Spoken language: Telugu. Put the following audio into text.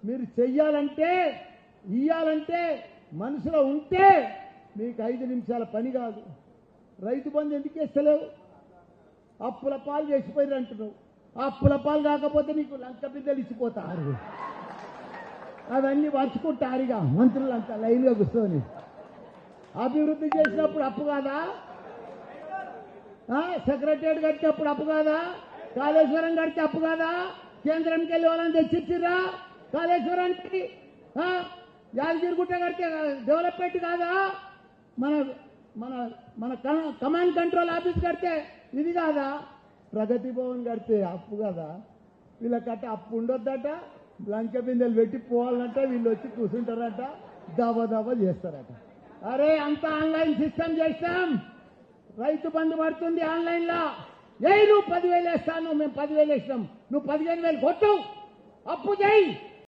మీరు చెయ్యాలంటే ఇయ్యాలంటే మనసులో ఉంటే మీకు 5 నిమిషాల పని కాదు. రైతు బంధు ఎందుకు ఇస్తలేవు? అప్పుల పాలు చేసిపోయారు అంటున్నావు. అప్పుల పాలు కాకపోతే నీకు లంక బిడ్డలు ఇచ్చిపోతారు. అవన్నీ వర్చుకుంటారుగా మంత్రులంతా లైన్గా కూర్చొని. అభివృద్ధి చేసినప్పుడు అప్పు కాదా? సెక్రటరియట్ కట్టినప్పుడు అప్పు కాదా? కాళేశ్వరం కడితే అప్పు కాదా? కేంద్రానికి వెళ్ళి వాళ్ళని తెచ్చిచ్చిర్రా కాళేశ్వరానికి? యాదగిరిగుట్ట కడితే డెవలప్మెంట్ కాదా? మన మన మన కమాండ్ కంట్రోల్ ఆఫీస్ కడితే ఇది కాదా? ప్రగతి భవన్ కడితే అప్పు కదా? వీళ్ళకట్ట అప్పు ఉండొద్దట, లంక బిందెలు పెట్టి పోవాలంటే వీళ్ళు వచ్చి కూర్చుంటారట, దబా చేస్తారట. అరే అంతా ఆన్లైన్ సిస్టమ్ చేస్తాం, రైతు బంధు పడుతుంది ఆన్లైన్లో. నువ్వు 10,000 వేస్తాను, మేము 10,000 వేసినాం, నువ్వు 15,000 కొట్టు, అప్పు చేయి.